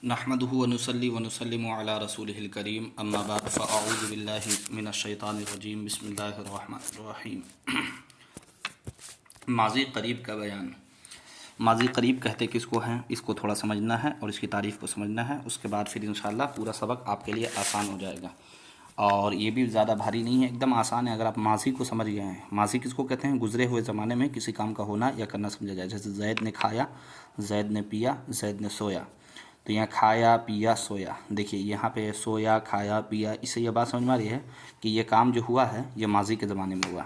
नहमदुहु व नुसल्ली व नुसल्लिमु अला रसूलिहिल करीम अम्मा बाद फ़अऊज़ु बिल्लाहि मिनश शैतानिर रजीम बिस्मिल्लाहिर रहमानिर रहीम। माज़ी करीब का बयान। माज़ी करीब कहते किसको हैं, इसको थोड़ा समझना है और इसकी तारीफ़ को समझना है। उसके बाद फिर इंशाअल्लाह पूरा सबक आपके लिए आसान हो जाएगा और ये भी ज़्यादा भारी नहीं है, एकदम आसान है। अगर आप माज़ी को समझ गए हैं, माज़ी किसको कहते हैं, गुज़रे हुए ज़माने में किसी काम का होना या करना समझा जाए। जैसे जैद ने खाया, जैद ने पिया, जैद ने सोया। तो यहाँ खाया पिया सोया, देखिए यहाँ पे सोया खाया पिया, इससे ये बात समझ में आ रही है कि ये काम जो हुआ है ये माजी के ज़माने में हुआ।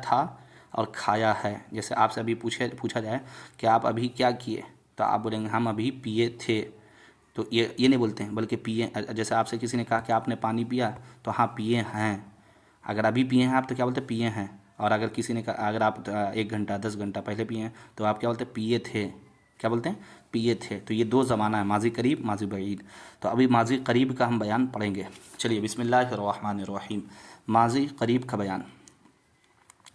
था और खाया है। जैसे आपसे अभी पूछा जाए कि आप अभी क्या किए, तो आप बोलेंगे हम अभी पिए थे। तो ये नहीं बोलते हैं, बल्कि पिए। जैसे आपसे किसी ने कहा कि आपने पानी पिया, तो हाँ पिए हैं। अगर अभी पिए हैं आप तो क्या बोलते हैं, पिए हैं। और अगर किसी ने कहा, अगर आप 1 घंटा 10 घंटा पहले पिए हैं, तो आप क्या बोलते हैं, पिए थे। क्या बोलते हैं, पिए थे। तो ये दो ज़माना है, माजी करीब माजी बईद। तो अभी माजी करीब का हम बयान पढ़ेंगे। चलिए बिस्मिल्लाहिर्रहमानिर्रहीम। माजी करीब का बयान।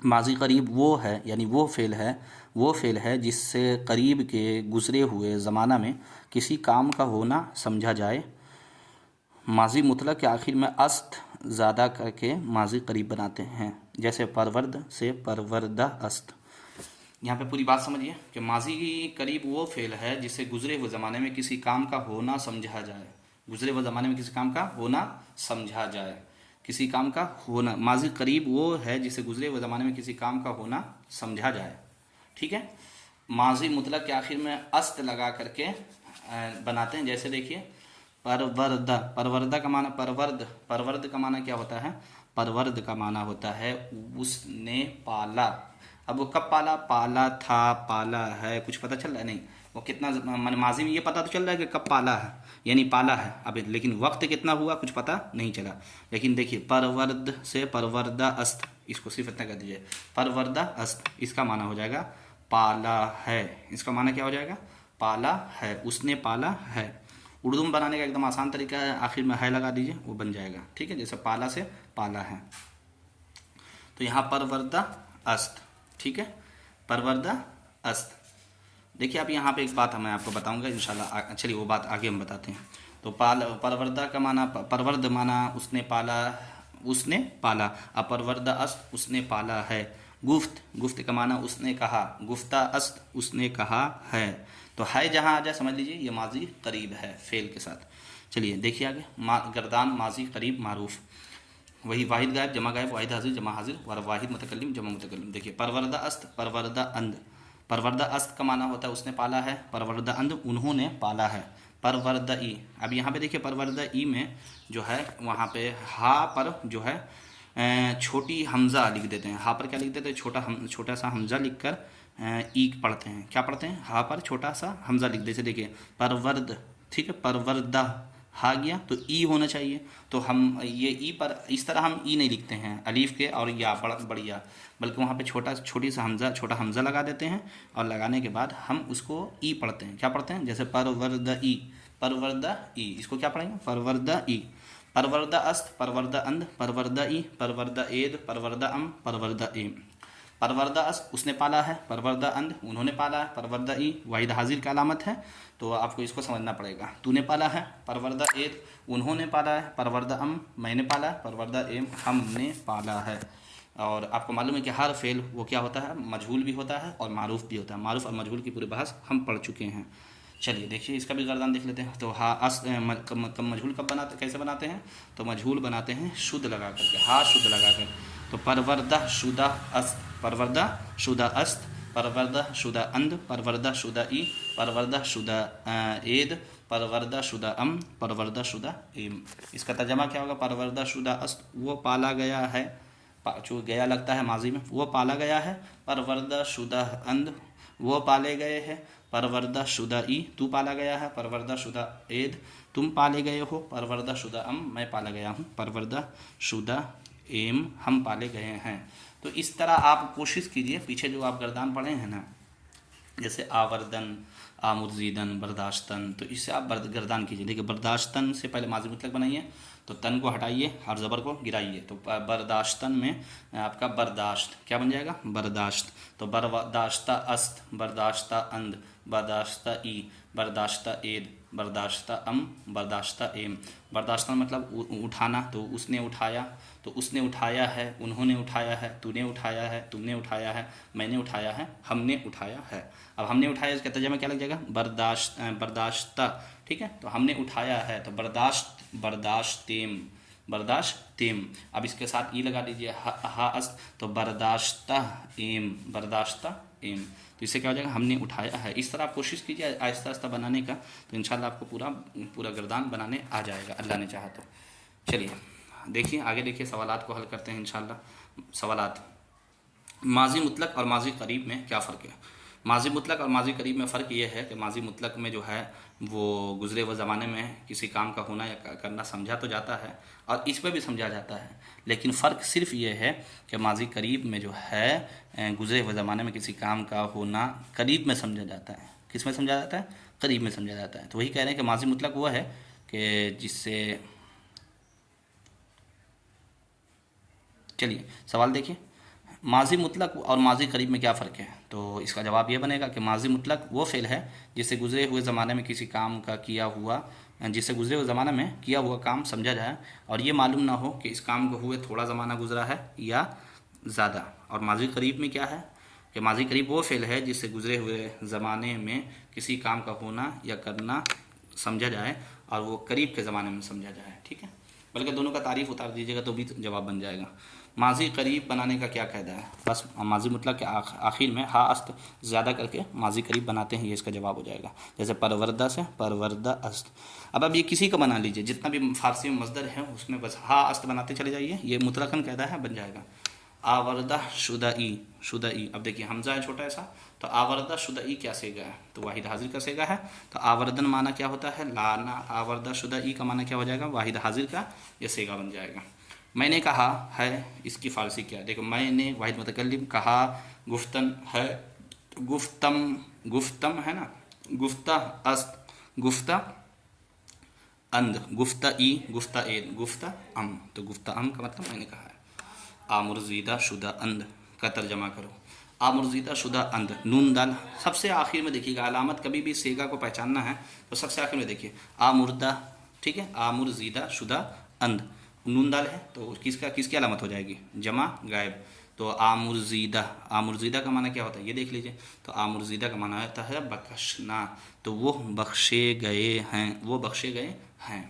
माजी करीब वो है, यानी वो फ़ेल है जिससे करीब के गुज़रे हुए ज़माना में किसी काम का होना समझा जाए। माजी मुतलक के आखिर में अस्त ज़्यादा करके माजी करीब बनाते हैं। जैसे परवरद से परवरदा अस्त। यहाँ पे पूरी बात समझिए कि माजी करीब वो फ़ेल है जिससे गुज़रे हुए ज़माने में किसी काम का होना समझा जाए। गुज़रे हुए ज़माने में किसी काम का होना समझा जाए। किसी काम का होना, माजी करीब वो है जिससे गुज़रे हुए ज़माने में किसी काम का होना समझा जाए। ठीक है। माजी मुतलक के आखिर में अस्त लगा करके बनाते हैं। जैसे देखिए परवरदा, परवरदा का माना परवर्द का माना क्या होता है, परवर्द का माना होता है उसने पाला। अब वो कब पाला, पाला था, पाला है, कुछ पता चल रहा है नहीं। वो कितना मन माजी में ये पता तो चल रहा है कि कब पाला है, यानी पाला है अब, लेकिन वक्त कितना हुआ कुछ पता नहीं चला। लेकिन देखिए परवर्द से परवरदा अस्त, इसको सिर्फ इतना कर दीजिए, परवरदा अस्त, इसका माना हो जाएगा पाला है। इसका माना क्या हो जाएगा, पाला है, उसने पाला है। उर्दू में बनाने का एकदम आसान तरीका है, आखिर में है लगा दीजिए, वो बन जाएगा। ठीक है, जैसे पाला से पाला है। तो यहाँ परवरदा अस्त, ठीक है, परवरदा अस्त। देखिए अब यहाँ पे एक बात मैं आपको बताऊंगा इंशाल्लाह। चलिए वो बात आगे हम बताते हैं। तो परवरदा का माना, परवर्द माना उसने पाला, उसने पाला। अब परवरदा अस्त, उसने पाला है। गुफ्त का माना उसने कहा, गुफ्ता अस्त, उसने कहा है। तो है जहाँ आ जाए समझ लीजिए ये माजी करीब है फेल के साथ। चलिए देखिए आगे, गर्दान माजी करीब मारूफ। वही वाहिद गायब जमा गायब, वाहिद हाजिर जमा हाजिर, और वाहिद मुतकल्लिम जमा मुतकल्लिम। देखिए परवरदा अस्त परवरदा अंध। परवरदा अस्त का माना होता है उसने पाला है, परवरदा अंध उन्होंने पाला है। परवरदा ई, अब यहाँ पे देखिए परवरदा ई में जो है वहाँ पे हा पर जो है छोटी हमज़ा लिख देते हैं। हा पर क्या लिख देते हैं, छोटा सा हमज़ा लिख कर ई पढ़ते हैं। क्या पढ़ते हैं, हा पर छोटा सा हमज़ा लिख देते। देखिए परवर्द, ठीक है, परवरदा हा गया तो ई होना चाहिए। तो हम ये ई पर इस तरह हम ई नहीं लिखते हैं अलीफ के और या बढ़िया, बल्कि वहाँ पे छोटा हमज़ा लगा देते हैं और लगाने के बाद हम उसको ई पढ़ते हैं। क्या पढ़ते हैं, जैसे परवर्दा ई, परवर्दा ई, इसको क्या पढ़ेंगे, परवर्दा ई। परवरदा अस्त परवरदा अंध, परवरदा ई, परवरदा एद, परवरदा अम, परवरदा एम। परवरदा अस्त उसने पाला है, परवरदा अंध उन्होंने पाला है, परवरदा ई वाहिद हाजिर का अलामत है। तो आपको इसको समझना पड़ेगा। तूने पाला है, परवरदा एद उन्होंने पाला है, परवरदा अम मैंने पाला है, परवरदा एम हमने पाला है। और आपको मालूम है कि हर फेल वो क्या होता है, मजहूल भी होता है और मारूफ भी होता है। मारूफ और मजहूल की पूरी बहस हम पढ़ चुके हैं। चलिए देखिए इसका भी गर्दान देख लेते हैं। तो हा मजहूल कब बनाते, कैसे बनाते हैं, तो मजहूल बनाते हैं शुद्ध लगा करके, हा शुद्ध लगा कर। तो परवरदा शुदा अस्त, परवरदा शुदा अस्त, परवरदा शुदा अंध, परवरदा शुदा ई, परवरदा शुदा एद, परवरदा शुदा अम, परवरदा शुदा एम। इसका तर्जमा क्या होगा, परवरदा शुदा अस्त वो पाला गया है, जो गया लगता है माजी में, वो पाला गया है। परवरदा शुदा अंध वो पाले गए हैं। परवरदा शुदा ई तू पाला गया है। परवरदा शुदा एद तुम पाले गए हो। परवरदा शुदा अम मैं पाला गया हूँ। परवरदा शुदा एम हम पाले गए हैं। तो इस तरह आप कोशिश कीजिए, पीछे जो आप गर्दान पढ़े हैं ना, जैसे आवर्दन, आमुर्जीदन बर्दाश्तन, तो इससे आप गर्दान कीजिए। देखिए बर्दाश्तन से पहले माजी मुतलक बनाइए, तो तन को हटाइए और ज़बर को गिराइए, तो बर्दाश्तन में आपका बर्दाश्त क्या बन जाएगा, बर्दाश्त। तो बर्दाश्ता अस्त, बर्दाश्ता अंद, बर्दाश्ता ई, बर्दाश्ता एद, बर्दाश्ता बर्दाश्ता एम। बर्दाश्ता मतलब उठाना, तो उसने उठाया, तो उसने उठाया है, उन्होंने उठाया है, तूने उठाया है, तुमने उठाया है, मैंने उठाया है, हमने उठाया है। अब हमने उठाया इसका तर्जुमा क्या लग जाएगा, बर्दाश्ता, ठीक है। तो हमने उठाया है, तो बर्दाश्तेम, बर्दाश्तेम। अब इसके साथ ई लगा दीजिए, हा अस्त, तो बर्दाश्ता एम, बर्दाश्ता एम। तो इससे क्या हो जाएगा, हमने उठाया है। इस तरह आप कोशिश कीजिए आहिस्ता आहिस्ता बनाने का, तो इंशाल्लाह आपको पूरा गर्दान बनाने आ जाएगा, अल्लाह ने चाहा तो। चलिए देखिए आगे, देखिए सवालात को हल करते हैं इंशाल्लाह। सवालात, माजी मुतलक और माजी करीब में क्या फ़र्क है। माजी मुतलक और माजी करीब में फ़र्क ये है कि माजी मुतलक में जो है वो गुज़रे हुए ज़माने में किसी काम का होना या करना समझा तो जाता है, और इसमें भी समझा जाता है, लेकिन फ़र्क सिर्फ ये है कि माजी करीब में जो है गुज़रे हुए ज़माने में किसी काम का होना करीब में समझा जाता है। किस में समझा जाता है, करीब में समझा जाता है। तो वही कह रहे हैं कि माजी मुतलक वो है कि जिससे, चलिए सवाल देखिए, माजी मुतलक और माजी करीब में क्या फ़र्क है। तो इसका जवाब ये बनेगा कि माजी मुतलक वो फ़ेल है जिससे गुज़रे हुए ज़माने में किसी काम का किया हुआ, जिससे गुज़रे हुए ज़माने में किया हुआ काम समझा जाए और ये मालूम ना हो कि इस काम को हुए थोड़ा ज़माना गुज़रा है या ज़्यादा। और माजी करीब में क्या है कि माजी करीब वो फ़ेल है जिससे गुज़रे हुए ज़माने में किसी काम का होना या करना समझा जाए और वो करीब के ज़माने में समझा जाए, ठीक है। बल्कि दोनों का तारीफ़ उतार दीजिएगा तो भी जवाब बन जाएगा। माजी करीब बनाने का क्या कायदा है, बस माजी मुतलक के आखिर में हा अस्त ज़्यादा करके माजी करीब बनाते हैं, ये इसका जवाब हो जाएगा। जैसे परवरदा से परवरदा अस्त। अब ये किसी का बना लीजिए, जितना भी फ़ारसी में मज़दर है उसमें बस हा अस्त बनाते चले जाइए, ये मुतलकन कायदा है, बन जाएगा। आवर्दा शुदाई, शुदाई। अब देखिए हमजा है छोटा ऐसा, तो आवर्दा शुदाई क्या सेगा है, तो वाहिद हाजिर का सेगा है। तो आवर्दन माना क्या होता है, लाना। आवर्दा शुदाई का माना क्या हो जाएगा, वाहिद हाजिर का ये सेगा बन जाएगा। मैंने कहा है, इसकी फ़ारसी क्या है, देखो मैंने वाहिद मुतकल्लिम, कहा गुफ्तन है, गुफ्तम, गुफ्तम है ना, गुफ्ता अस्त, गुफ्ता अंद, गुफ्ता ई, गुफ्ता एद, गुफ्ता अम। तो गुफ्ता अम का मतलब मैंने कहा है। आमुर्जीदा शुदा अंद का तर्जमा करो। आमुर्जीदा शुदा अंद, नून दाल सबसे आखिर में देखिएगा, अलामत कभी भी सेगा को पहचानना है तो सबसे आखिर में देखिए, आमुर्दा, ठीक है, आमुर्जीदा शुदा अंद, नून दाल है तो किसकी अलामत हो जाएगी, जमा गायब। तो आमुर्जीदा, आमुर्जीदा का माना क्या होता है ये देख लीजिए। तो आमुर्जीदा का माना होता है बख्शना, तो वो बख्शे गए हैं, वो बख्शे गए हैं।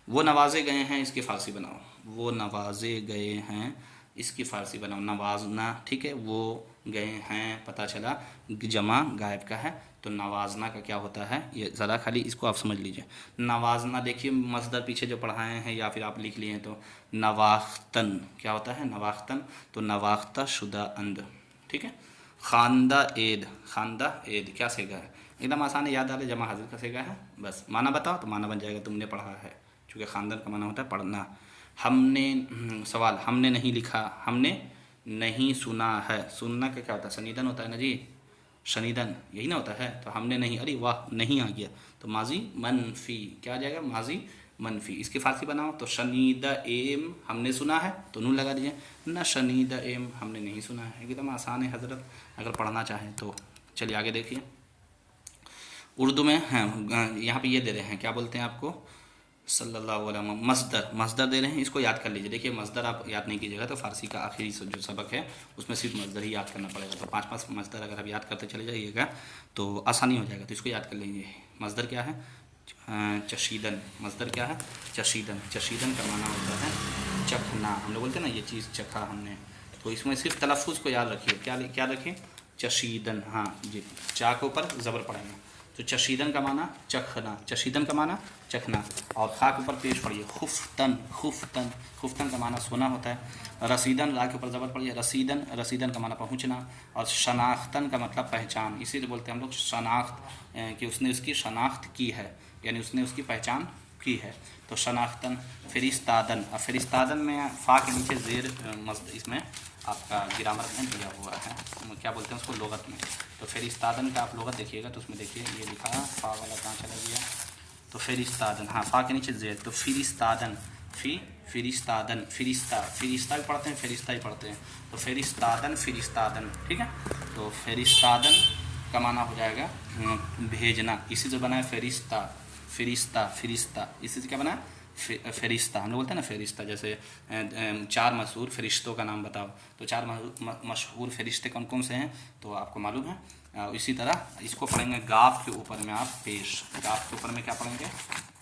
वो नवाजे गए हैं, इसकी फ़ारसी बनाओ, वो नवाजे गए हैं, इसकी फ़ारसी बनाओ नवाजना, ठीक है। वो गए हैं, पता चला जमा गायब का है, तो नवाजना का क्या होता है, ये ज़रा खाली इसको आप समझ लीजिए। नवाजना देखिए मसदर पीछे जो पढ़ाए हैं या फिर आप लिख लिए हैं, तो नवाख्तन क्या होता है, नवाख्तन, तो नवाख्ता शुदा अंद, ठीक है। खानदा एद, खानदा एद क्या सेगा है, एकदम आसान है, याद आ रहा है, जमा हाजिर का सेगा है। बस माना बताओ तो माना बन जाएगा, तुमने पढ़ा है, चूँकि ख़ानदान का माना होता है पढ़ना। हमने, सवाल, हमने नहीं लिखा, हमने नहीं सुना है, सुनना का क्या होता है, शनीदन होता है ना जी, शनीदन यही ना होता है। तो हमने नहीं, अरे वाह नहीं आ गया, तो माजी मनफी क्या आ जाएगा, माजी मनफी। इसकी फ़ारसी बनाओ तो शनीदा एम, हमने सुना है तो नून लगा दीजिए, ना शनीदा एम हमने नहीं सुना है। एकदम आसान है हज़रत, अगर पढ़ना चाहें तो। चलिए आगे देखिए, उर्दू में हैं यहाँ पे ये दे रहे हैं, क्या बोलते हैं आपको, सल्लल्लाहु अलैहि वसल्लम, मसदर, मसदर दे रहे हैं, इसको याद कर लीजिए। देखिए मसदर आप याद नहीं कीजिएगा तो फ़ारसी का आखिरी जो सबक है उसमें सिर्फ मसदर ही याद करना पड़ेगा। तो 5 मसदर अगर आप याद करते चले जाइएगा तो आसानी हो जाएगा, तो इसको याद कर लीजिए। मसदर क्या है, चशीदन, मसदर क्या है, चशीदन। चशीदन का माना होता है चखना, हम लोग बोलते हैं ना ये चीज़ चखा हमने, तो इसमें सिर्फ तलफ़ुज़ को याद रखिए, क्या रखें, चशीदन, हाँ जी, चा के ऊपर ज़बर पड़ेगा, तो चशीदन का माना चखना, चशीदन का माना चखना, और खा के ऊपर पेश पड़िए, खुफ्तन, खुफ्तन, खुफ्तन का माना सोना होता है। रसीदन, रा के ऊपर ज़बर पड़िए, रसीदन, रसीदन का माना पहुँचना, और शनाख्तन का मतलब पहचान, इसीलिए बोलते हैं हम लोग शनाख्त, कि उसने उसकी शनाख्त की है, यानी उसने उसकी पहचान की है। तो शनाख्तन फिरिस्तादन, अब फिरिस्तादन में फ़ा के नीचे ज़ेर इसमें आपका ग्रामर में दिया हुआ है, क्या बोलते हैं उसको, लुगत में। तो फिरिस्तादन का आप लुगत देखिएगा तो उसमें देखिए ये लिखा है, फ़ा वाला कहाँ चला गया, तो फिरिस्तादन, हाँ फ़ा के नीचे ज़ेर, तो फिरिस्तादन, फिरिस्तादन, फिरिस्ता भी पढ़ते हैं, फिरिस्ता ही पढ़ते हैं, तो फिरिस्तादन, फिरिस्तादन, ठीक है। तो फिरिस्तादन का माना हो जाएगा भेजना, इसी से बना है फिरिस्ता, फिरिस्ता, इसी से क्या बना है फरिश्ता, हम लोग बोलते हैं ना फरिश्ता। जैसे 4 मशहूर फरिश्तों का नाम बताओ, तो 4 मशहूर फरिश्ते कौन कौन से हैं तो आपको मालूम है। इसी तरह इसको पढ़ेंगे गाफ के ऊपर में आप पेश, गाफ के ऊपर में क्या पढ़ेंगे,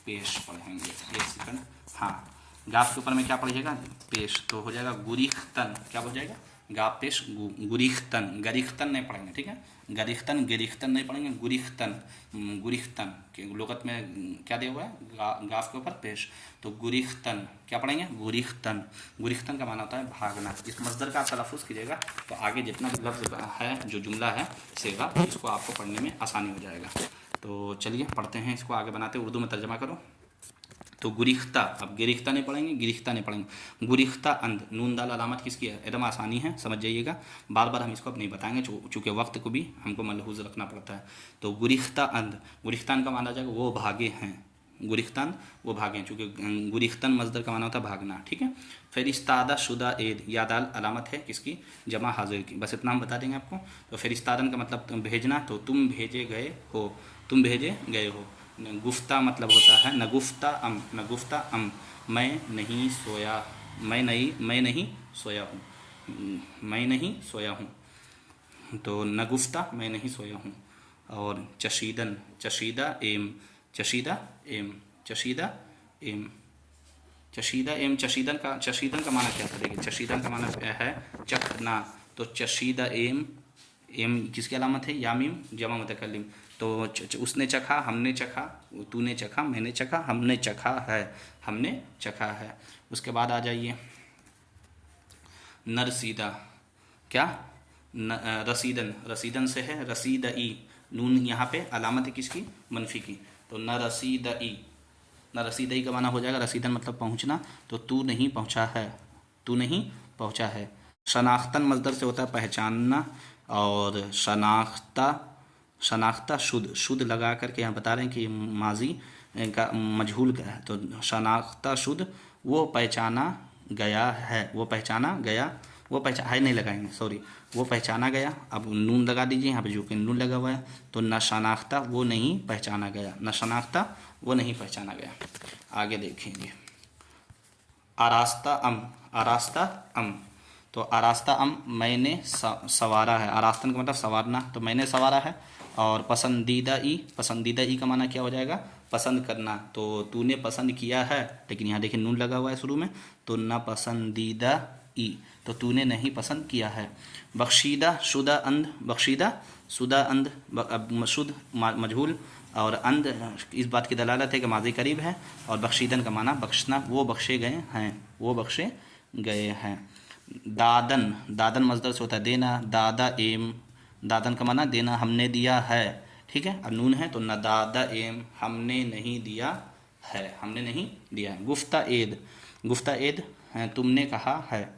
पेश पढ़ेंगे। एक सेकंड, हाँ गाफ के ऊपर में क्या पढ़िएगा, पेश, तो हो जाएगा गुरिख्तन, क्या हो जाएगा, गाफ पेश गुरिख्तन, गरिख्तन नहीं पढ़ेंगे, ठीक है, गरिख्तन गिरिख्तन नहीं पढ़ेंगे, गुरिख्तन, गुरिख्तन के लुगत में क्या दिया हुआ है, गाफ के ऊपर पेश, तो गुरिख्तन क्या पढ़ेंगे, गुरिख्तन, गुरिख्तन का माना होता है भागना। इस मस्दर का आप तलफ़ुज़ कीजिएगा तो आगे जितना भी लफ्ज़ है, जो जुमला है सेगा, इसको आपको पढ़ने में आसानी हो जाएगा। तो चलिए पढ़ते हैं, इसको आगे बनाते, उर्दू में तर्जमा करो। तो गुरिख्ता, अब गिरिख्ता नहीं पढ़ेंगे, गिरिख्ता नहीं पढ़ेंगे, गुरिख्ता अंध, नून दाल अलामत किसकी है, एकदम आसानी है, समझ जाइएगा, बार बार हम इसको अब नहीं बताएंगे चूँकि वक्त को भी हमको मलहूज़ रखना पड़ता है। तो गुरिख्ता अंध, गुरिख्तान का माना जाएगा वो भागे हैं, गुरिख्तान वो भागे हैं, चूँकि गुरिख्तन मजदर का माना होता है भागना, ठीक है। फिर इस्तादा शुदा एद, या दाल अलामत है किसकी, जमा हाजिर की, बस इतना हम बता देंगे आपको। तो फिर इस्तादन का मतलब भेजना, तो तुम भेजे गए हो, तुम भेजे गए हो। गुफ्ता मतलब होता है नगुफ्ता अम, नगुफ्ता अम, मैं नहीं सोया, मैं नहीं सोया हूँ, मैं नहीं सोया हूँ, तो नगुफ्ता मैं नहीं सोया हूँ। और चशीदन, चशीदा एम, चशीदा एम, चशीदा एम, चशीदा एम, चशीदन का माना क्या था, देखिए चशीदन का माना है चखना, तो चशीदा एम, एम किसकी अलामत है, यामीम जमा मुतकल्लिम, तो उसने चखा, हमने चखा, तूने चखा, मैंने चखा, हमने चखा है, हमने चखा है। उसके बाद आ जाइए नरसीदा, क्या रसीदन, रसीदन से है रसीद ई, नून यहाँ पे अलामत है किसकी, मनफी की, तो न रसीद ई, न रसीद ई का माना हो जाएगा रसीदन मतलब पहुँचना, तो तू नहीं पहुँचा है, तू नहीं पहुँचा है। शनाख्तन मजदर से होता है पहचानना, और शनाख्ता शुद्ध लगा करके यहाँ बता रहे हैं कि माजी का मजहूल का है, तो शनाख्ता शुद्ध वो पहचाना गया है, वो पहचाना गया, वो पहचान है नहीं लगाएंगे, सॉरी, वो पहचाना गया। अब नून लगा दीजिए यहाँ पे, जो कि नून लगा हुआ है, तो न शनाख्ता वो नहीं पहचाना गया, न शनाख्ता वो नहीं पहचाना गया। आगे देखेंगे आरास्ता अम, आरास्ता अम, तो आरास्ता अम मैंने सवारा है, आरास्तन का मतलब सवारना, तो मैंने सवारा है। और पसंदीदा ई, पसंदीदा ई का माना क्या हो जाएगा, पसंद करना, तो तूने पसंद किया है, लेकिन यहाँ देखिए नून लगा हुआ है शुरू में, तो ना पसंदीदा ई, तो तूने नहीं पसंद किया है। बख्शीदा शुदा अंध, बख्शीदा शुदा अंध, शुद्ध मजहूल, और अंध इस बात की दलालत है कि माजी करीब है, और बख्शीदन का माना बख्शना, वो बख्शे गए हैं, वो बख्शे गए हैं। दादन, दादन मजदर से होता है देना, दादा एम, दादन का माना देना, हमने दिया है, ठीक है, और नून है तो न दादा एम, हमने नहीं दिया है, हमने नहीं दिया है। गुफ्ता एद, गुफ्ता एद तुमने कहा है।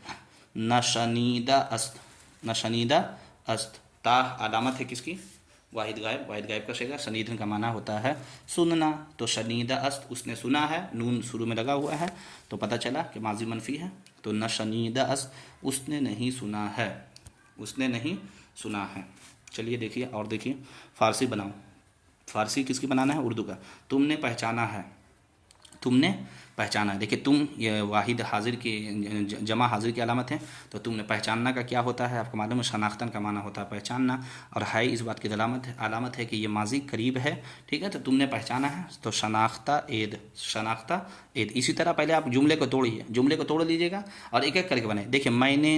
न शनीदा अस्त, न शनीदा अस्त, ता अलामत है किसकी, वाहिद गायब, वाहिद गायब का शेगा, शनीदन का माना होता है सुनना, तो शनीदा अस्त उसने सुना है, नून शुरू में लगा हुआ है, तो पता चला कि माजी मनफी है, तो न शनीदा अस्त उसने नहीं सुना है, उसने नहीं सुना है। चलिए देखिए और देखिए, फ़ारसी बनाओ, फ़ारसी किसकी बनाना है, उर्दू का। तुमने पहचाना है, तुमने पहचाना है, देखिए तुम ये वाहिद हाजिर की जमा हाजिर की अलामत है, तो तुमने पहचानना का क्या होता है आपको मालूम है, शनाख्तन का माना होता है पहचानना, और है इस बात की अलामत है कि ये माजी करीब है, ठीक है, तो तुमने पहचाना है, तो शनाख्ता एद, शनाख्ता एद। इसी तरह पहले आप जुमले को तोड़िए, जुमले को तोड़ लीजिएगा और एक एक करके बनाए। देखिए मैंने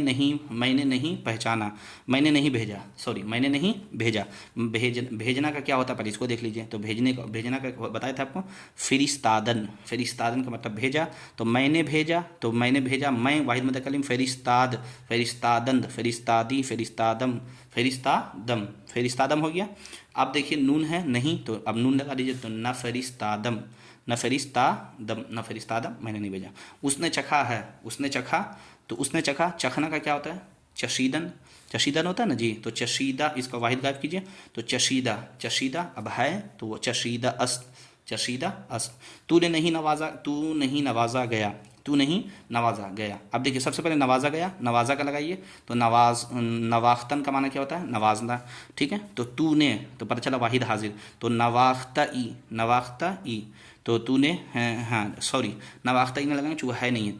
नहीं पहचाना, मैंने नहीं भेजा, सॉरी मैंने नहीं भेजा, भेजना का क्या होता है पहले इसको देख लीजिए। तो भेजना का बताया था आपको, फिरिस्तादन, फिरिस्तादन का मतलब मतलब भेजा, तो मैंने भेजा, तो मैंने भेजा मैं वाहिद मुतकल्लिम, फेरिस्ताद, फेरिस्तादंद, फेरिस्तादी, फेरिस्तादम, फेरिस्तादम, फेरिस्तादम हो गया। अब देखिए नून है नहीं, तो अब नून लगा दीजिए, तो न फेरिस्तादम, न फेरिस्तादम, न फेरिस्तादम, मैंने नहीं भेजा। उसने चखा है, उसने चखा, तो उसने चखा, चखना का क्या होता है? चशीदन, चशीदन होता है ना जी। तो चशीदा, इसका वाहिद गायब कीजिए, तो चशीदा, चशीदा अब है तो वो चशीदा अस्त, चशीदा अस्त। तूने नहीं नवाजा, तू नहीं नवाजा गया, तू नहीं नवाजा गया। अब देखिए सबसे पहले नवाजा गया, नवाजा का लगाइए, तो नवाख्तन का माना क्या होता है? नवाजना, ठीक है। तो तूने, तो पता चला वाहिद हाजिर, तो नवाख्ता ई, नवाख्ता ई, तो तूने, हाँ सॉरी, नवाख्ता ई नहीं लगाएंगे चूँकि है नहीं है,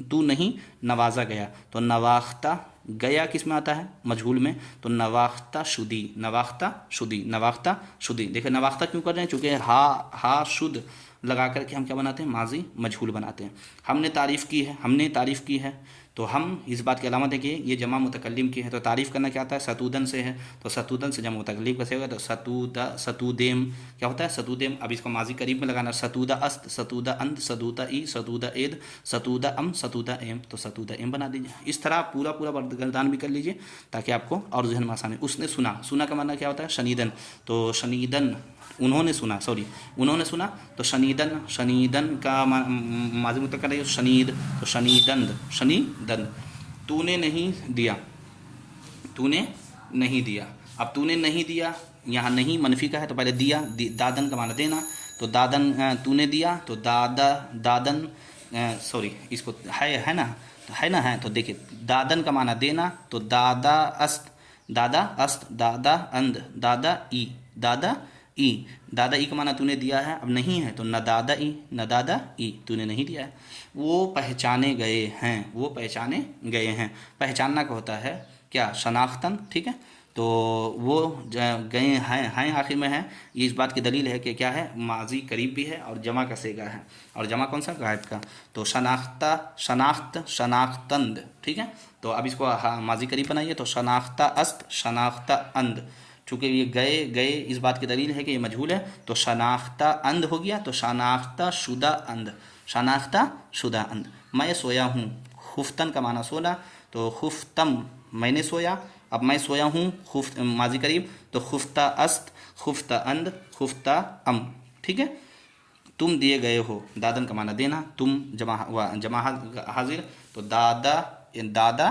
तू नहीं नवाजा गया, तो नवाख्ता गया किस में आता है? मजहूल में, तो नवाख्ता शुदी, नवाख्ता शुदी, नवाख्ता शुदी। देखिए नवाख्ता क्यों कर रहे हैं? चूँकि हा शुद्ध लगा करके हम क्या बनाते हैं? माजी मजहूल बनाते हैं। हमने तारीफ़ की है, हमने तारीफ़ की है, तो हम इस बात की अलामत है कि ये जमा मुतकल्लिम की है, तो तारीफ़ करना क्या आता है? सतूदन से है, तो सतूदन से जमा मुतकल्लिम कैसे होगा? तो सतूदा, सतूदेम क्या होता है? सतूदेम। अब इसको माजी करीब में लगाना, सतूदा अस्त, सतूदा अंत, सतूदा ई, सतूदा एद, सतूदा अम, सतूदा एम, तो सतूदा एम बना दीजिए। इस तरह आप पूरा पूरा गर्दान भी कर लीजिए ताकि आपको और जहन में आसानी। उसने सुना, सुना का माना क्या होता है? शनीदन, तो शनीदन, उन्होंने सुना, सॉरी उन्होंने सुना, तो शनीदन, शनीदन का माजी मुतक्कर है शनीद, तो शनीदंद, शनीदंद। तूने नहीं दिया, तूने नहीं दिया। अब तूने नहीं दिया, यहाँ नहीं मनफी का है, तो पहले दिया, दादन का माना देना, तो दादन, तूने दिया, तो दादा, दादन, सॉरी इसको है ना, तो है ना, है, तो देखिए दादन का माना देना, तो दादा अस्त, दादा अस्त, दादा अंद, दादा ई, दादा ई, दादा ई का माना तूने दिया है। अब नहीं है तो न दादा ई, न दादा ई, तूने नहीं दिया है। वो पहचाने गए हैं, वो पहचाने गए हैं, पहचानना का होता है क्या? शनाख्तन, ठीक है। तो वो गए हैं आखिर में है, ये इस बात की दलील है कि क्या है? माजी करीब भी है और जमा का सेगा है, और जमा कौन सा? गायब का। तो शनाख्ता, शनाख्त, शनाख्तंद, ठीक है। तो अब इसको माजी करीब बनाइए, तो शनाख्ता अस्त, शनाख्ता अंद। चूँकि ये गए गए इस बात की दलील है कि ये मजहूल है, तो शनाख्ता अंद हो गया, तो शनाख्ता शुदा अंद, शनाख्ता शुदा अंद। मैं सोया हूँ, खुफ्तन का माना सोना, तो खुफ्तम, मैंने सोया। अब मैं सोया हूँ, खुफ्त माजी करीब, तो खुफ्ता अस्त, खुफ्ता अंद, खुफ्ता अम, ठीक है। तुम दिए गए हो, दादन का माना देना, तुम जमा हाजिर, तो दादा, दादा,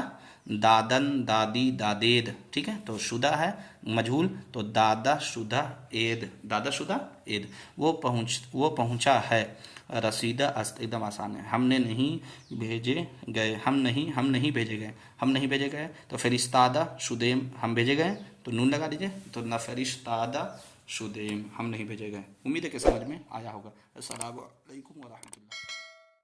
दादन, दादी, दादेद, ठीक है। तो शुदा है मजहूल, तो दादा शुदा एद, दादा शुदा एद। वो पहुँचा है, रसीदा अस्त, एकदम आसान है। हमने नहीं भेजे गए, हम नहीं भेजे गए, हम नहीं भेजे गए, तो फरिस्तादा शुदेम, हम भेजे गए, तो नून लगा दीजिए, तो न फरिस्तादा शुदेम, हम नहीं भेजे गए। उम्मीद है कि समझ में आया होगा। अस्सलामु अलैकुम व रहमतुल्लाह।